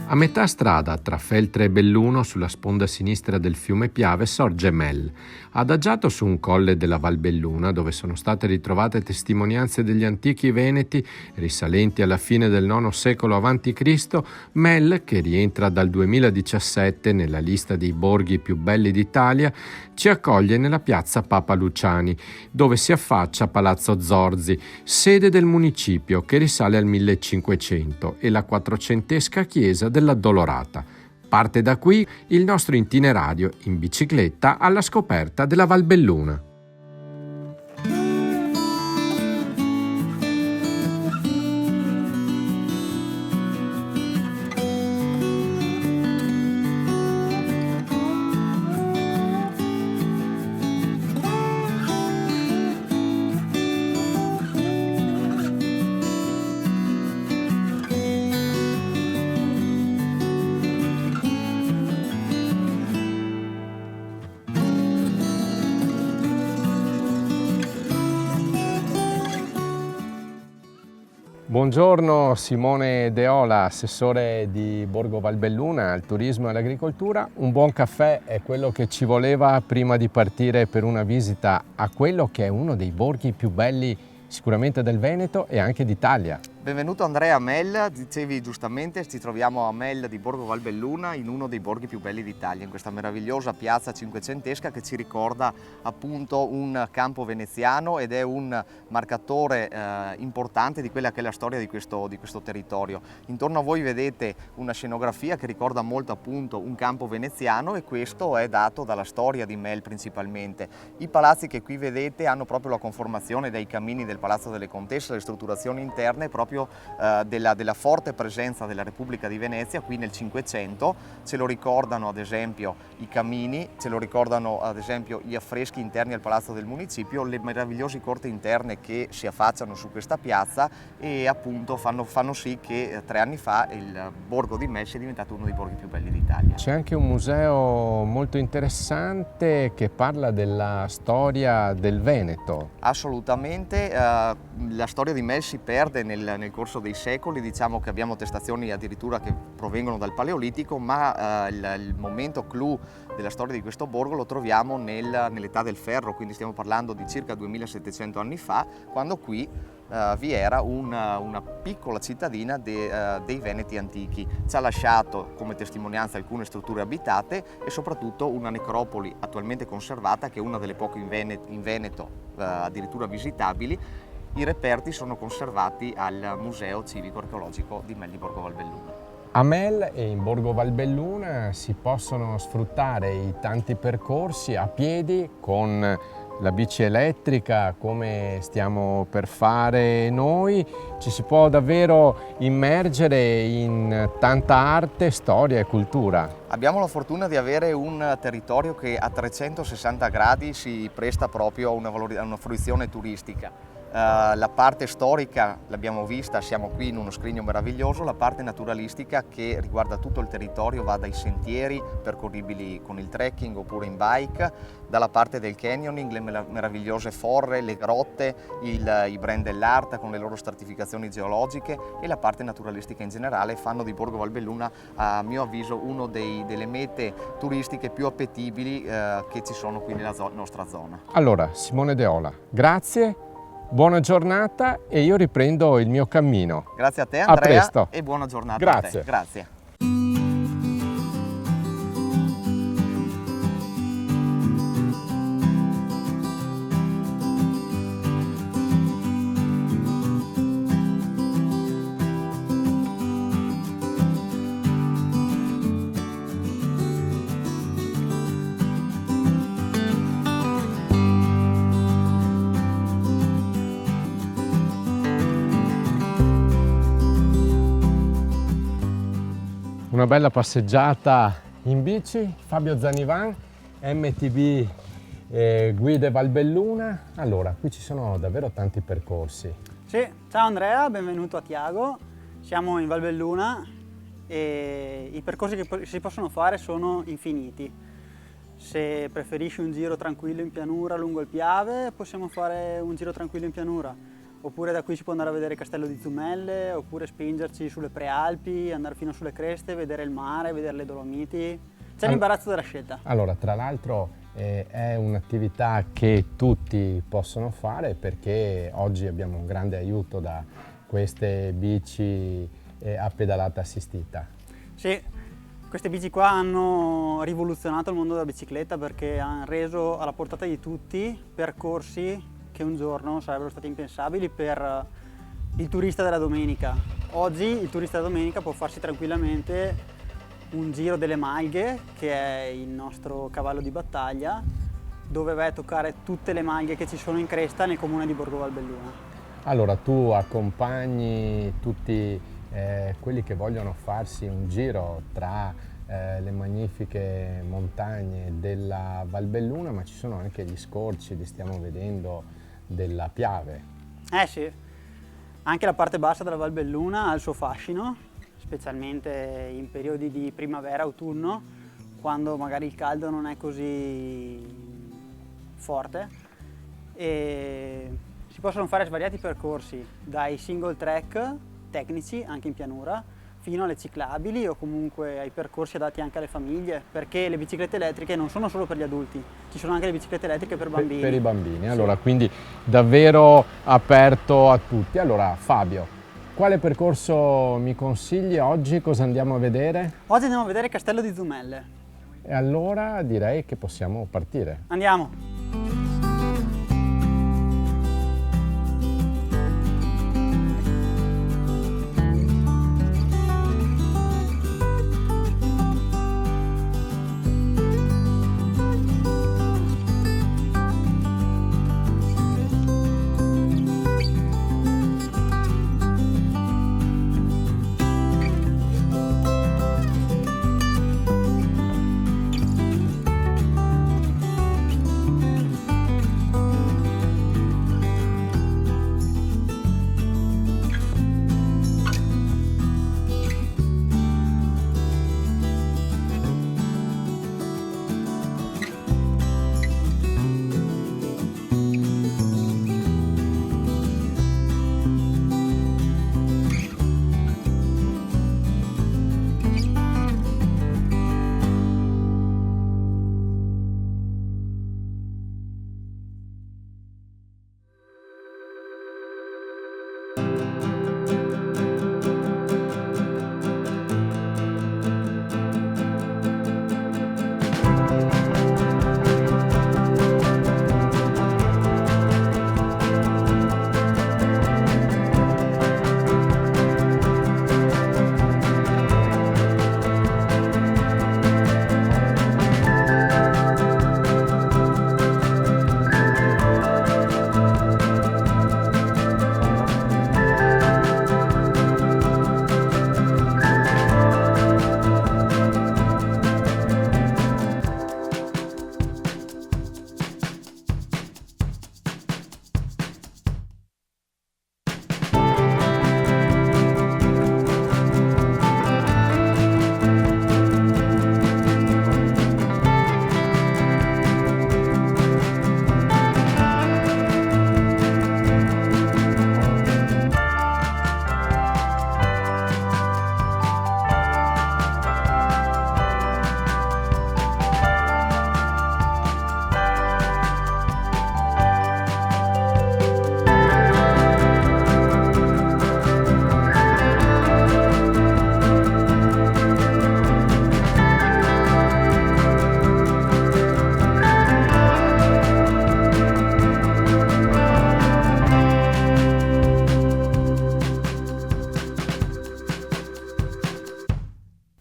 A metà strada tra Feltre e Belluno, sulla sponda sinistra del fiume Piave, sorge Mel. Adagiato su un colle della Val Belluna, dove sono state ritrovate testimonianze degli antichi veneti risalenti alla fine del IX secolo a.C., Mel, che rientra dal 2017 nella lista dei borghi più belli d'Italia, ci accoglie nella piazza Papa Luciani, dove si affaccia Palazzo Zorzi, sede del municipio che risale al 1500, e la quattrocentesca chiesa dell'Addolorata. Parte da qui il nostro itinerario in bicicletta alla scoperta della Val Belluna. Buongiorno, Simone Deola, assessore di Borgo Valbelluna al turismo e all'agricoltura. Un buon caffè è quello che ci voleva prima di partire per una visita a quello che è uno dei borghi più belli sicuramente del Veneto e anche d'Italia. Benvenuto Andrea a Mel, dicevi giustamente, ci troviamo a Mel di Borgo Valbelluna, in uno dei borghi più belli d'Italia, in questa meravigliosa piazza cinquecentesca che ci ricorda appunto un campo veneziano ed è un marcatore importante di quella che è la storia di questo territorio. Intorno a voi vedete una scenografia che ricorda molto appunto un campo veneziano, e questo è dato dalla storia di Mel principalmente. I palazzi che qui vedete hanno proprio la conformazione dei camini del Palazzo delle Contesse, le strutturazioni interne proprio della forte presenza della Repubblica di Venezia qui nel Cinquecento. Ce lo ricordano ad esempio i camini, ce lo ricordano ad esempio gli affreschi interni al Palazzo del Municipio, le meravigliose corti interne che si affacciano su questa piazza, e appunto fanno sì che 3 anni fa il borgo di Mel sia diventato uno dei borghi più belli d'Italia. C'è anche un museo molto interessante che parla della storia del Veneto. Assolutamente, la storia di Mel si perde nel corso dei secoli. Diciamo che abbiamo attestazioni addirittura che provengono dal Paleolitico, ma il momento clou della storia di questo borgo lo troviamo nell'età del ferro, quindi stiamo parlando di circa 2700 anni fa, quando qui vi era una piccola cittadina dei Veneti antichi. Ci ha lasciato come testimonianza alcune strutture abitate e soprattutto una necropoli attualmente conservata, che è una delle poche in Veneto addirittura visitabili. I reperti sono conservati al Museo Civico Archeologico di Mel di Borgo Valbelluna. A Mel e in Borgo Valbelluna si possono sfruttare i tanti percorsi a piedi, con la bici elettrica come stiamo per fare noi. Ci si può davvero immergere in tanta arte, storia e cultura. Abbiamo la fortuna di avere un territorio che a 360 gradi si presta proprio a una fruizione turistica. La parte storica l'abbiamo vista, siamo qui in uno scrigno meraviglioso. La parte naturalistica, che riguarda tutto il territorio, va dai sentieri percorribili con il trekking oppure in bike, dalla parte del canyoning, le meravigliose forre, le grotte, i brand dell'arte con le loro stratificazioni geologiche, e la parte naturalistica in generale fanno di Borgo Valbelluna, a mio avviso, uno delle mete turistiche più appetibili che ci sono qui nella nostra zona. Allora, Simone Deola, grazie. Buona giornata e io riprendo il mio cammino. Grazie a te Andrea, a presto. E buona giornata. Grazie. A te. Grazie. Una bella passeggiata in bici. Fabio Zanivan, MTB Guide Valbelluna. Allora, qui ci sono davvero tanti percorsi. Sì, ciao Andrea, benvenuto a Tiago. Siamo in Valbelluna e i percorsi che si possono fare sono infiniti. Se preferisci un giro tranquillo in pianura lungo il Piave, possiamo fare un giro tranquillo in pianura. oppure da qui si può andare a vedere il Castello di Zumelle, oppure spingerci sulle Prealpi, andare fino sulle creste, vedere il mare, vedere le Dolomiti. C'è l'imbarazzo della scelta. Allora, tra l'altro è un'attività che tutti possono fare, perché oggi abbiamo un grande aiuto da queste bici a pedalata assistita. Sì, queste bici qua hanno rivoluzionato il mondo della bicicletta, perché hanno reso alla portata di tutti percorsi che un giorno sarebbero stati impensabili per il turista della domenica. Oggi il turista della domenica può farsi tranquillamente un giro delle Malghe, che è il nostro cavallo di battaglia, dove vai a toccare tutte le malghe che ci sono in cresta nel comune di Borgo Valbelluna. Allora, tu accompagni tutti quelli che vogliono farsi un giro tra le magnifiche montagne della Valbelluna, ma ci sono anche gli scorci, li stiamo vedendo, della Piave. Sì, anche la parte bassa della Valbelluna ha il suo fascino, specialmente in periodi di primavera-autunno, quando magari il caldo non è così forte, e si possono fare svariati percorsi, dai single track tecnici anche in pianura fino alle ciclabili, o comunque ai percorsi adatti anche alle famiglie, perché le biciclette elettriche non sono solo per gli adulti, ci sono anche le biciclette elettriche per bambini. Per i bambini, allora sì. Quindi davvero aperto a tutti. Allora Fabio, quale percorso mi consigli oggi? Cosa andiamo a vedere? Oggi andiamo a vedere il Castello di Zumelle. E allora direi che possiamo partire. Andiamo!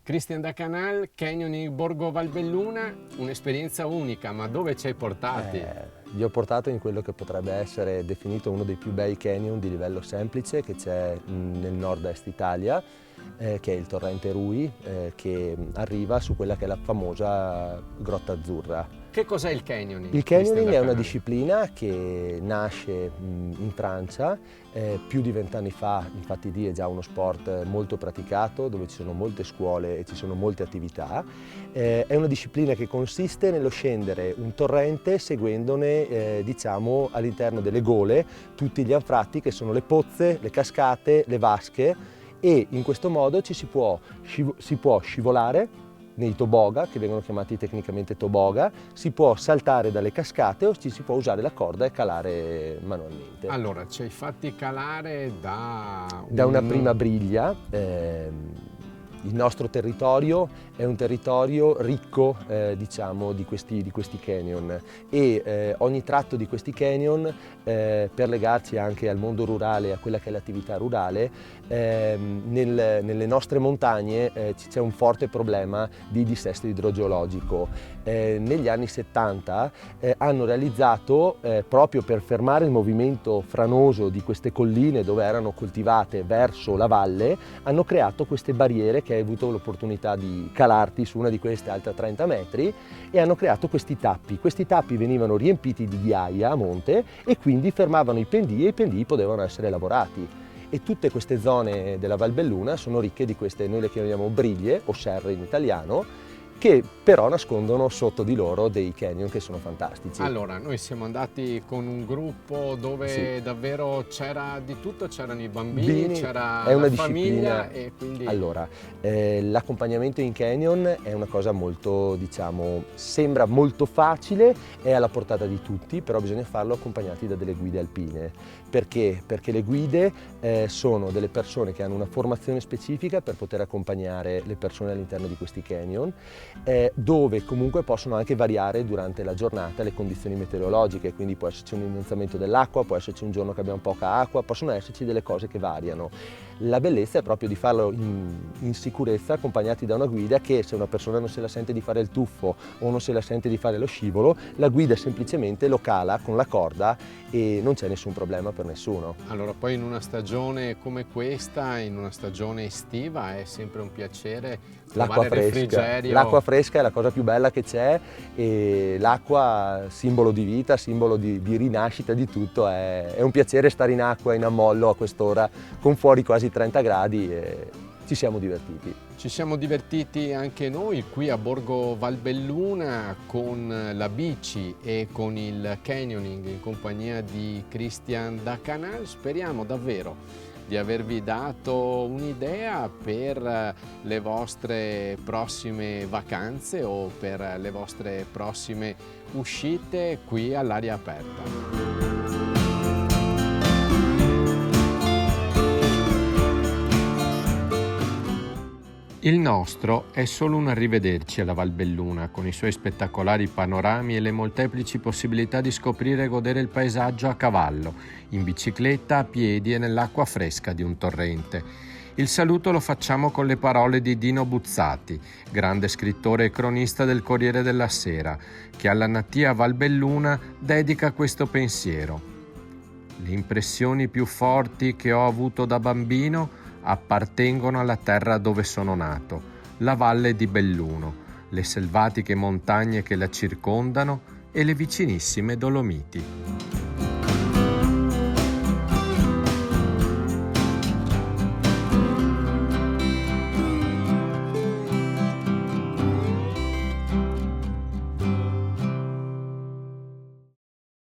Christian da Canal, Canyoning Borgo Valbelluna, un'esperienza unica, ma dove ci hai portati? Vi ho portato in quello che potrebbe essere definito uno dei più bei canyon di livello semplice che c'è nel nord-est Italia, che è il torrente Rui, che arriva su quella che è la famosa Grotta Azzurra. Che cos'è il canyoning? Il canyoning Cristian è una Canale? disciplina che nasce in Francia più di 20 anni fa, infatti lì è già uno sport molto praticato, dove ci sono molte scuole e ci sono molte attività. È una disciplina che consiste nello scendere un torrente seguendone diciamo all'interno delle gole tutti gli anfratti che sono le pozze, le cascate, le vasche, e in questo modo si può scivolare nei toboga, che vengono chiamati tecnicamente toboga, si può saltare dalle cascate o ci si può usare la corda e calare manualmente. Allora, ci hai fatti calare da una prima briglia. Il nostro territorio è un territorio ricco diciamo, di questi canyon, e ogni tratto di questi canyon, per legarci anche al mondo rurale, a quella che è l'attività rurale, nelle nostre montagne c'è un forte problema di dissesto idrogeologico. Negli anni 70 hanno realizzato, proprio per fermare il movimento franoso di queste colline dove erano coltivate verso la valle, hanno creato queste barriere che hai avuto l'opportunità di calarti su una di queste alta 30 metri, e hanno creato questi tappi. Questi tappi venivano riempiti di ghiaia a monte e quindi fermavano i pendii, e i pendii potevano essere lavorati. E tutte queste zone della Valbelluna sono ricche di queste, noi le chiamiamo briglie o serre in italiano, che però nascondono sotto di loro dei canyon che sono fantastici. Allora, noi siamo andati con un gruppo dove davvero c'era di tutto, c'erano i bambini, c'era è una la famiglia, disciplina. e quindi... Allora, l'accompagnamento in canyon è una cosa molto, diciamo, sembra molto facile, è alla portata di tutti, però bisogna farlo accompagnati da delle guide alpine. Perché? Perché le guide sono delle persone che hanno una formazione specifica per poter accompagnare le persone all'interno di questi canyon, dove comunque possono anche variare durante la giornata le condizioni meteorologiche, quindi può esserci un innalzamento dell'acqua, può esserci un giorno che abbiamo poca acqua, possono esserci delle cose che variano. La bellezza è proprio di farlo in sicurezza, accompagnati da una guida, che se una persona non se la sente di fare il tuffo o non se la sente di fare lo scivolo, la guida semplicemente lo cala con la corda e non c'è nessun problema per nessuno. Allora, poi in una stagione come questa, in una stagione estiva, è sempre un piacere L'acqua trovare fresca. refrigerio. L'acqua fresca è la cosa più bella che c'è, e l'acqua, simbolo di vita, simbolo di rinascita di tutto. È un piacere stare in acqua, in ammollo a quest'ora, con fuori quasi 30 gradi, e ci siamo divertiti. Ci siamo divertiti anche noi qui a Borgo Valbelluna con la bici e con il canyoning in compagnia di Cristian Canale. Speriamo davvero di avervi dato un'idea per le vostre prossime vacanze o per le vostre prossime uscite qui all'aria aperta. Il nostro è solo un arrivederci alla Valbelluna, con i suoi spettacolari panorami e le molteplici possibilità di scoprire e godere il paesaggio a cavallo, in bicicletta, a piedi e nell'acqua fresca di un torrente. Il saluto lo facciamo con le parole di Dino Buzzati, grande scrittore e cronista del Corriere della Sera, che alla natia Valbelluna dedica questo pensiero. Le impressioni più forti che ho avuto da bambino appartengono alla terra dove sono nato, la valle di Belluno, le selvatiche montagne che la circondano e le vicinissime Dolomiti.